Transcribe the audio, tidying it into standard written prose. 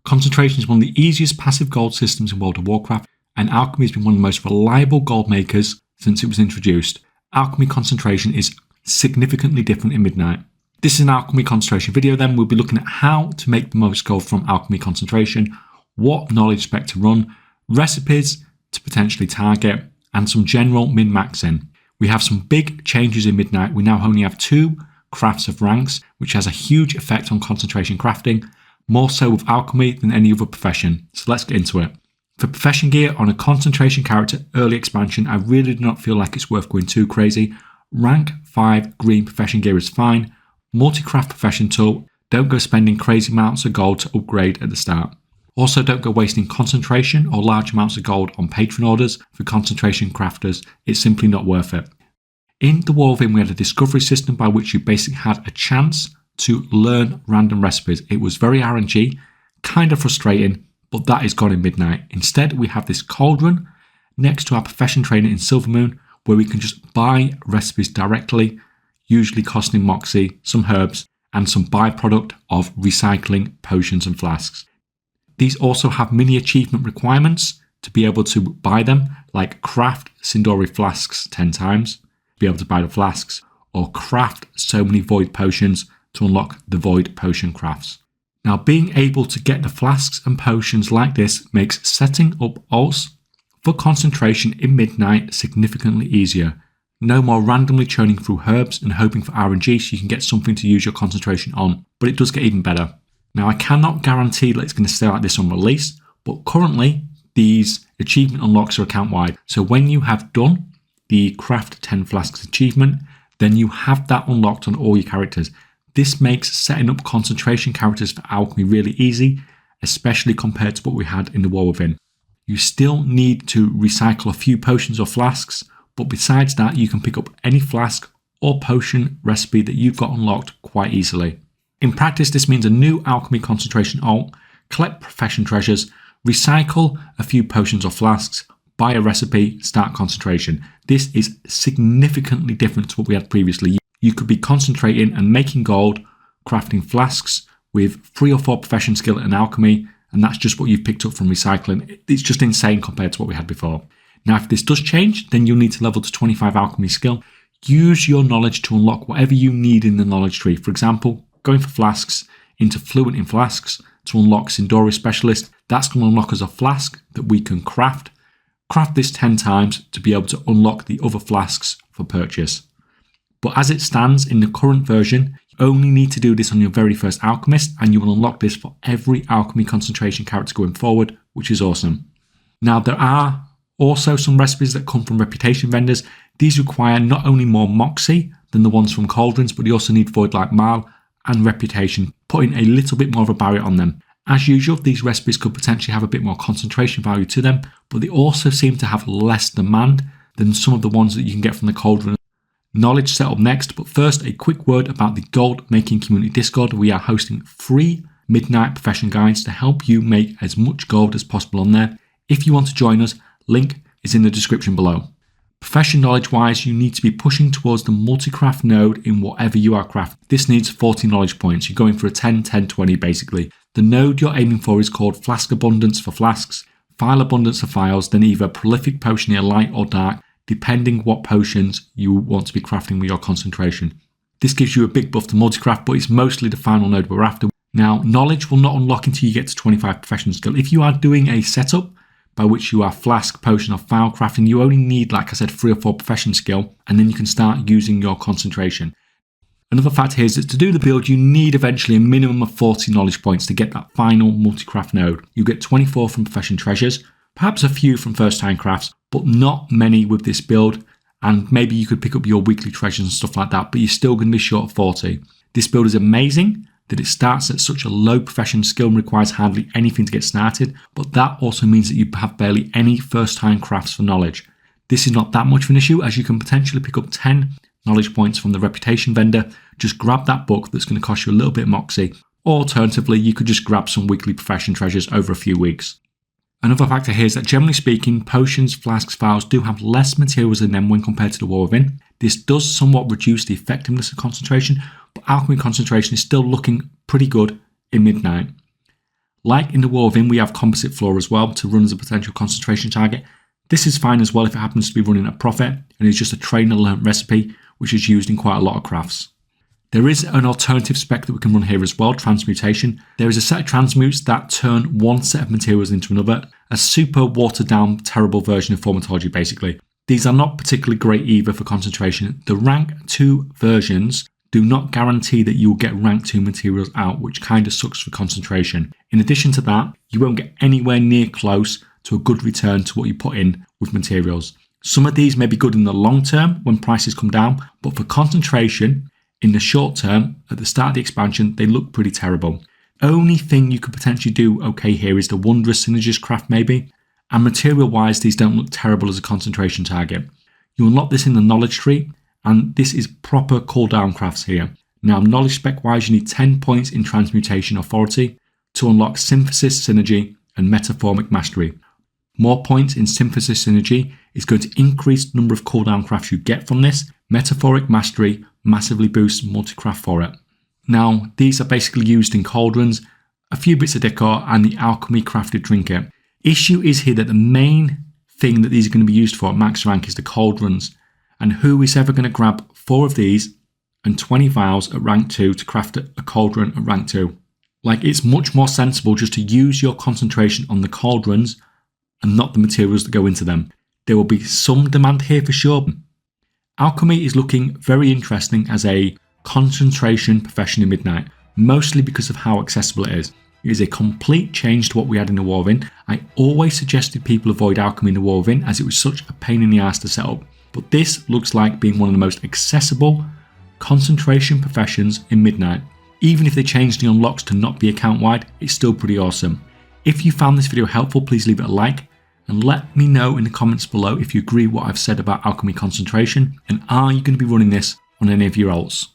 Concentration is one of the easiest passive gold systems in World of Warcraft, and Alchemy has been one of the most reliable gold makers since it was introduced. Alchemy Concentration is significantly different in Midnight. This is an Alchemy Concentration video then. We'll be looking at how to make the most gold from Alchemy Concentration, what knowledge spec to run, recipes to potentially target, and some general min-maxing. We have some big changes in Midnight. We now only have 2 crafts of ranks, which has a huge effect on concentration crafting, more so with Alchemy than any other profession. So let's get into it. For profession gear on a concentration character early expansion, I really do not feel like it's worth going too crazy. Rank 5 green profession gear is fine. Multi-craft profession tool, don't go spending crazy amounts of gold to upgrade at the start. Also, don't go wasting concentration or large amounts of gold on patron orders for concentration crafters. It's simply not worth it. In the War Within, we had a discovery system by which you basically had a chance to learn random recipes. It was very RNG, kind of frustrating, but that is gone in Midnight. Instead, we have this cauldron next to our profession trainer in Silvermoon, where we can just buy recipes directly, usually costing Moxie, some herbs, and some byproduct of recycling potions and flasks. These also have mini achievement requirements to be able to buy them, like craft Sindori flasks 10 times, be able to buy the flasks, or craft so many void potions to unlock the void potion crafts. Now, being able to get the flasks and potions like this makes setting up alts for concentration in Midnight significantly easier. No more randomly churning through herbs and hoping for RNG so you can get something to use your concentration on, but it does get even better. Now, I cannot guarantee that it's going to stay like this on release, but currently these achievement unlocks are account wide. So when you have done the craft 10 flasks achievement, then you have that unlocked on all your characters. This makes setting up concentration characters for Alchemy really easy, especially compared to what we had in the War Within. You still need to recycle a few potions or flasks, but besides that, you can pick up any flask or potion recipe that you've got unlocked quite easily. In practice, this means a new Alchemy Concentration alt, collect profession treasures, recycle a few potions or flasks, buy a recipe, start concentration. This is significantly different to what we had previously. You could be concentrating and making gold, crafting flasks with 3 or 4 profession skill in Alchemy, and that's just what you've picked up from recycling. It's just insane compared to what we had before. Now, if this does change, then you'll need to level to 25 Alchemy skill. Use your knowledge to unlock whatever you need in the knowledge tree. For example, going for flasks into fluent in flasks to unlock Sindori specialist. That's going to unlock us a flask that we can craft. Craft this 10 times to be able to unlock the other flasks for purchase. But as it stands in the current version, you only need to do this on your very first alchemist, and you will unlock this for every Alchemy Concentration character going forward, which is awesome. Now, there are also some recipes that come from reputation vendors. These require not only more Moxie than the ones from Cauldrons, but you also need Void Like Mile and Reputation, putting a little bit more of a barrier on them. As usual, these recipes could potentially have a bit more concentration value to them, but they also seem to have less demand than some of the ones that you can get from the Cauldron. Knowledge set up next, but first a quick word about the Gold Making Community Discord. We are hosting free Midnight Profession guides to help you make as much gold as possible on there. If you want to join us, link is in the description below. Profession knowledge wise, you need to be pushing towards the multi-craft node in whatever you are crafting. This needs 40 knowledge points. You're going for a 10, 10, 20 basically. The node you're aiming for is called Flask Abundance for flasks, File Abundance for files, then either Prolific Potioneer light or dark, depending what potions you want to be crafting with your concentration. This gives you a big buff to multi-craft, but it's mostly the final node we're after. Now, knowledge will not unlock until you get to 25 profession skill. If you are doing a setup by which you are flask, potion or file crafting, you only need, like I said, 3 or 4 profession skill, and then you can start using your concentration. Another fact here is that to do the build, you need eventually a minimum of 40 knowledge points to get that final multi-craft node. You get 24 from profession treasures, perhaps a few from first time crafts, but not many with this build, and maybe you could pick up your weekly treasures and stuff like that, but you're still going to be short of 40. This build is amazing that it starts at such a low profession skill and requires hardly anything to get started, but that also means that you have barely any first time crafts for knowledge. This is not that much of an issue, as you can potentially pick up 10 knowledge points from the reputation vendor. Just grab that book that's going to cost you a little bit of Moxie, or alternatively you could just grab some weekly profession treasures over a few weeks. Another factor here is that generally speaking, potions, flasks, files do have less materials in them when compared to the War Within. This does somewhat reduce the effectiveness of concentration, but Alchemy Concentration is still looking pretty good in Midnight. Like in the War Within, we have composite floor as well to run as a potential concentration target. This is fine as well if it happens to be running at profit and is just a trainer learnt recipe which is used in quite a lot of crafts. There is an alternative spec that we can run here as well, Transmutation. There is a set of transmutes that turn one set of materials into another, a super watered down terrible version of Formatology basically. These are not particularly great either for concentration. The rank 2 versions do not guarantee that you will get rank 2 materials out, which kind of sucks for concentration. In addition to that, you won't get anywhere near close to a good return to what you put in with materials. Some of these may be good in the long term when prices come down, but for concentration, in the short term, at the start of the expansion, they look pretty terrible. Only thing you could potentially do okay here is the Wondrous Synergist craft maybe, and material wise these don't look terrible as a concentration target. You unlock this in the knowledge tree, and this is proper cooldown crafts here. Now knowledge spec wise you need 10 points in Transmutation Authority to unlock Synthesis Synergy and Metaformic Mastery. More points in Synthesis Synergy is going to increase the number of cooldown crafts you get from this. Metaphoric Mastery massively boosts multi-craft for it. Now, these are basically used in cauldrons, a few bits of decor, and the alchemy crafted trinket. Issue is here that the main thing that these are going to be used for at max rank is the cauldrons. And who is ever going to grab 4 of these and 20 vials at rank 2 to craft a cauldron at rank 2? Like, it's much more sensible just to use your concentration on the cauldrons and not the materials that go into them. There will be some demand here for sure. Alchemy is looking very interesting as a concentration profession in Midnight, mostly because of how accessible it is. It is a complete change to what we had in the War Within. I always suggested people avoid Alchemy in the War Within as it was such a pain in the ass to set up, but this looks like being one of the most accessible concentration professions in Midnight. Even if they change the unlocks to not be account wide, it's still pretty awesome. If you found this video helpful, please leave it a like and let me know in the comments below if you agree with what I've said about Alchemy Concentration, and are you going to be running this on any of your alts?